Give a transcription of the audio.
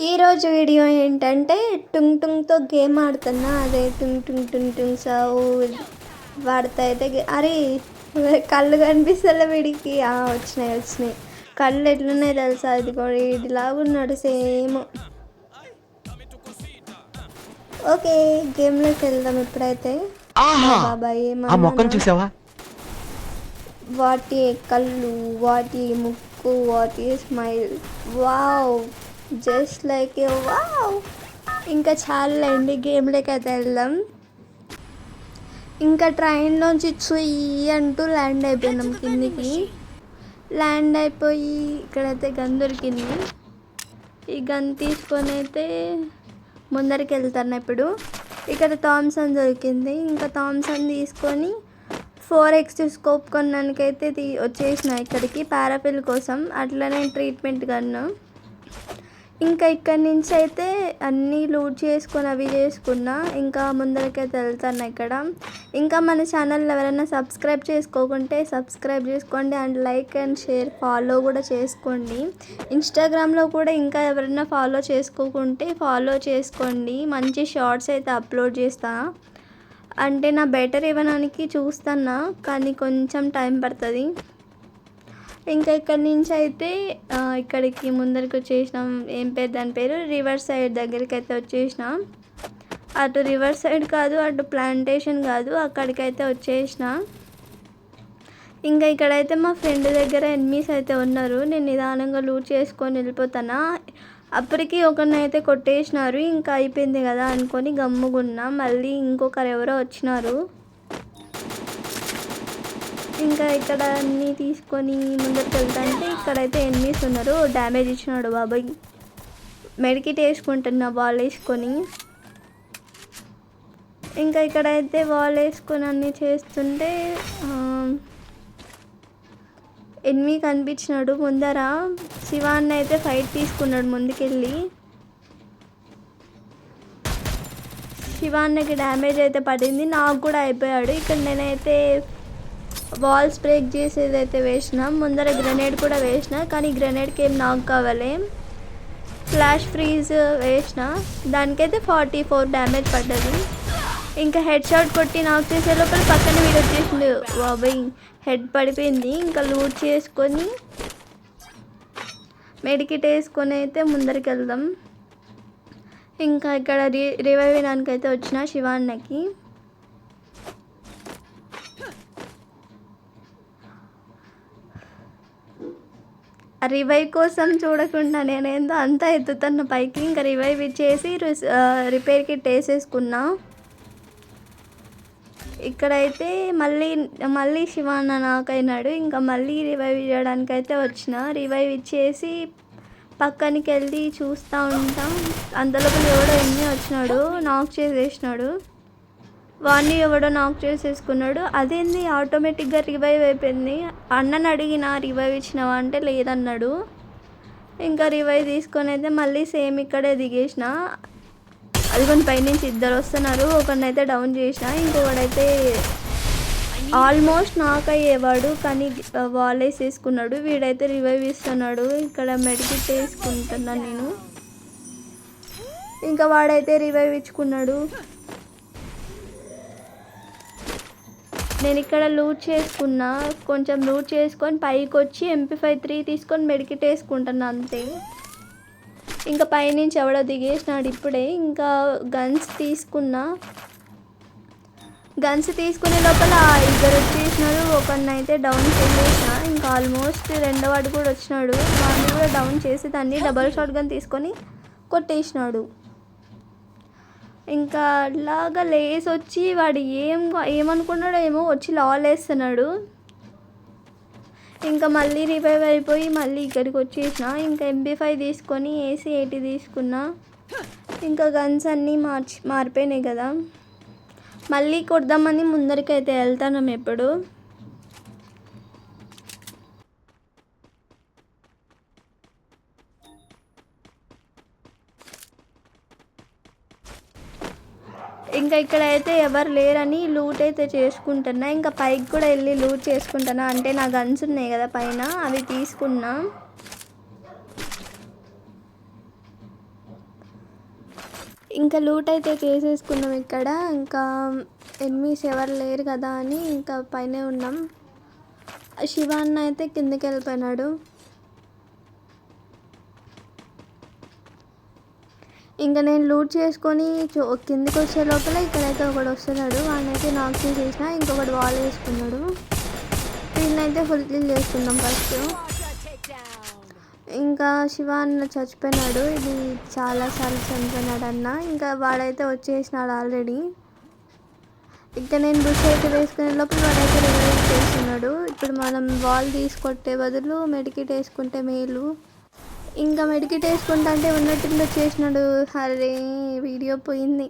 ఈరోజు వీడియో ఏంటంటే టుంగ్ టుంగ్తో గేమ్ ఆడుతున్నా. అదే టుంగ్ టుంగ్ టుంగ్ టుంగ్ సౌండ్ వాడితే అయితే అరే కళ్ళు కనిపిస్తలే వీడికి. వచ్చినాయి కళ్ళు ఎట్లున్నాయి తెలుసా? అది కూడా వీడిలాగా ఉన్నాడు సేమ్. ఓకే గేమ్లోకి వెళ్దాం ఇప్పుడైతే. బాబాయ్ చూసావా? వాటి కళ్ళు, వాటి ముక్కు, వాటి స్మైల్, వావ్ జస్ట్ లైక్ ఏ వావ్. ఇంకా చాలండి గేమ్లోకి అయితే వెళ్దాం. ఇంకా ట్రైన్లోంచి చుయ్యి అంటూ ల్యాండ్ అయిపోయినాం కిందికి. ల్యాండ్ అయిపోయి ఇక్కడైతే గన్ దొరికింది. ఈ గన్ తీసుకొని అయితే ముందరికి వెళ్తాను. ఇప్పుడు ఇక్కడ థామ్సన్ దొరికింది. ఇంకా థామ్సన్ తీసుకొని 4x స్కోప్ కొనడానికైతే వచ్చేసిన ఇక్కడికి పారాఫిల్ కోసం. అట్లనే ట్రీట్మెంట్ గన్ను. ఇంకా ఇక్కడి నుంచి అయితే అన్నీ లూట్ చేసుకొని అవి చేసుకున్నా. ఇంకా ముందరకైతే వెళ్తాను ఇక్కడ. ఇంకా మన ఛానల్ ఎవరైనా సబ్స్క్రైబ్ చేసుకోకుంటే సబ్స్క్రైబ్ చేసుకోండి. And like and share follow కూడా చేసుకోండి. ఇన్స్టాగ్రామ్లో కూడా ఇంకా ఎవరైనా ఫాలో చేసుకోకుంటే ఫాలో చేసుకోండి. మంచి షార్ట్స్ అయితే అప్లోడ్ చేస్తాను. అంటే నా బెటర్ ఇవ్వడానికి చూస్తున్నా కానీ కొంచెం టైం పడుతుంది. ఇంకా ఇక్కడి నుంచి అయితే ఇక్కడికి ముందరికి వచ్చేసినాం. ఏం పేరు దాని పేరు? రివర్ సైడ్ దగ్గరికి అయితే వచ్చేసినాం. అటు రివర్ సైడ్ కాదు, అటు ప్లాంటేషన్ కాదు, అక్కడికైతే వచ్చేసిన. ఇంకా ఇక్కడైతే మా ఫ్రెండ్ దగ్గర ఎనిమీస్ అయితే ఉన్నారు. నేను నిదానంగా లూట్ చేసుకొని వెళ్ళిపోతానా. అప్పటికి ఒకరినైతే కొట్టేసినారు. ఇంకా అయిపోయింది కదా అనుకొని గమ్ముగున్నా. మళ్ళీ ఇంకొకరు ఎవరో వచ్చినారు. ఇంకా ఇక్కడ అన్నీ తీసుకొని ముందరికి వెళ్తాంటే ఇక్కడైతే ఎనిమీస్ ఉన్నారు. డ్యామేజ్ ఇచ్చినాడు బాబాయ్. మెడికిట్ వేసుకుంటున్నా వాల్ వేసుకొని. ఇంకా ఇక్కడైతే వాల్ వేసుకొని అన్నీ చేస్తుంటే ఎనిమీ కనిపించినాడు ముందర. శివాన్ని అయితే ఫైట్ తీసుకున్నాడు ముందుకెళ్ళి. శివాన్నకి డ్యామేజ్ అయితే పడింది. నాకు కూడా అయిపోయాడు. ఇక్కడ నేనైతే వాల్స్ బ్రేక్ చేసేది అయితే వేసిన. ముందర గ్రెనేడ్ కూడా వేసిన కానీ గ్రెనేడ్కి ఏం నాకు కావాలి. ఫ్లాష్ ఫ్రీజ్ వేసిన. దానికైతే 44 డ్యామేజ్ పడ్డది. ఇంకా హెడ్ షాట్ కొట్టి నాకు చేసే లోపల పక్కన వీడు వచ్చేసిండు బాబాయ్. హెడ్ పడిపోయింది. ఇంకా లూట్ చేసుకొని మెడికిట్ వేసుకొని అయితే ముందరికి వెళ్దాం. ఇంకా ఇక్కడ రివైవ్ అయ్యడానికి అయితే వచ్చిన శివాన్నకి. రివైవ్ కోసం చూడకుండా నేనేందో అంతా ఎత్తుతున్న పైకి. ఇంకా రివైవ్ ఇచ్చేసి రిపేర్ కిట్ వేసేసుకున్నా. ఇక్కడైతే మళ్ళీ శివాన్న నాకైనాడు. ఇంకా మళ్ళీ రివైవ్ ఇవ్వడానికి అయితే వచ్చిన. రివైవ్ ఇచ్చేసి పక్కనికి వెళ్ళి చూస్తూ ఉంటాం. అంతలోపల ఎవడో ఎన్ని వచ్చినాడు, నాక్ చేసేసినాడు. వాడిని ఎవడో నాక్ చేసేసుకున్నాడు. అదేంది ఆటోమేటిక్గా రివైవ్ అయిపోయింది. అన్నని అడిగిన రివైవ్ ఇచ్చినావా అంటే లేదన్నాడు. ఇంకా రివైవ్ తీసుకొని అయితే మళ్ళీ సేమ్ ఇక్కడే దిగేసిన. అది కొన్ని పైనుంచి ఇద్దరు వస్తున్నారు. ఒకరినైతే డౌన్ చేసిన. ఇంకొకడైతే ఆల్మోస్ట్ నాక్ అయ్యేవాడు కానీ వాల్ వేసేసుకున్నాడు. వీడైతే రివైవ్ ఇస్తున్నాడు. ఇక్కడ మెడికిట్ వేసుకుంటున్నాను నేను. ఇంకా వాడైతే రివైవ్ ఇచ్చుకున్నాడు. నేను ఇక్కడ లూట్ చేసుకున్నా. కొంచెం లూట్ చేసుకొని పైకి వచ్చి MP53 తీసుకొని మెడికిట్ వేసుకుంటున్నా అంతే. ఇంకా పైనుంచి ఎవడో దిగేసినాడు ఇప్పుడే. ఇంకా గన్స్ తీసుకున్నా. గన్స్ తీసుకునే లోపల ఇద్దరు వచ్చేసినారు. ఒకరినైతే డౌన్ చేసేసిన. ఇంకా ఆల్మోస్ట్ రెండో వాడు కూడా వచ్చినాడు. వాడిని కూడా డౌన్ చేసి దాన్ని డబల్ షాట్ గన్ తీసుకొని కొట్టేసినాడు. ఇంకా అలాగా లేసి వచ్చి వాడు ఏమనుకున్నాడో ఏమో వచ్చి లాలేస్తున్నాడు. ఇంకా మళ్ళీ రివైవ్ అయిపోయి మళ్ళీ ఇక్కడికి వచ్చేసిన. ఇంకా MP5 తీసుకొని AC80 తీసుకున్నా. ఇంకా గన్స్ అన్నీ మారిపోయినాయి కదా. మళ్ళీ కొడదామని ముందరికైతే వెళ్తాను ఎప్పుడు. ఇంకా ఇక్కడైతే ఎవరు లేరని లూట్ అయితే చేసుకుంటున్నా. ఇంకా పైకి కూడా వెళ్ళి లూట్ చేసుకుంటున్నా. అంటే నా గన్స్ ఉన్నాయి కదా పైన, అవి తీసుకున్నా. ఇంకా లూట్ అయితే చేసేసుకున్నాం ఇక్కడ. ఇంకా ఎనిమిస్ ఎవరు లేరు కదా అని ఇంకా పైనే ఉన్నాం. శివ అన్న అయితే కిందకి వెళ్ళిపోయినాడు. ఇంకా నేను లూట్ చేసుకొని కిందికి వచ్చే లోపల ఇక్కడైతే ఒకడు వస్తున్నాడు. వాడినైతే నాక్ చేసేసిన. ఇంకొకటి వాల్ వేసుకున్నాడు. వీళ్ళనైతే ఫుల్ కిల్ చేసుకున్నాం ఫస్ట్. ఇంకా శివ అన్న చచ్చిపోయినాడు. ఇది చాలాసార్లు చనిపోయినాడు అన్న. ఇంకా వాడైతే వచ్చేసినాడు ఆల్రెడీ. ఇంకా నేను బుష్ అయితే వేసుకునే లోపల వాడైతే రివైవ్ చేస్తున్నాడు. ఇప్పుడు మనం వాల్ తీసుకొట్టే బదులు మెడికిట్ వేసుకుంటే మేలు. ఇంకా మెడికిట్ వేసుకుంటా అంటే ఉన్నట్టుండి వచ్చేసినాడు. అరే వీడియో పోయింది.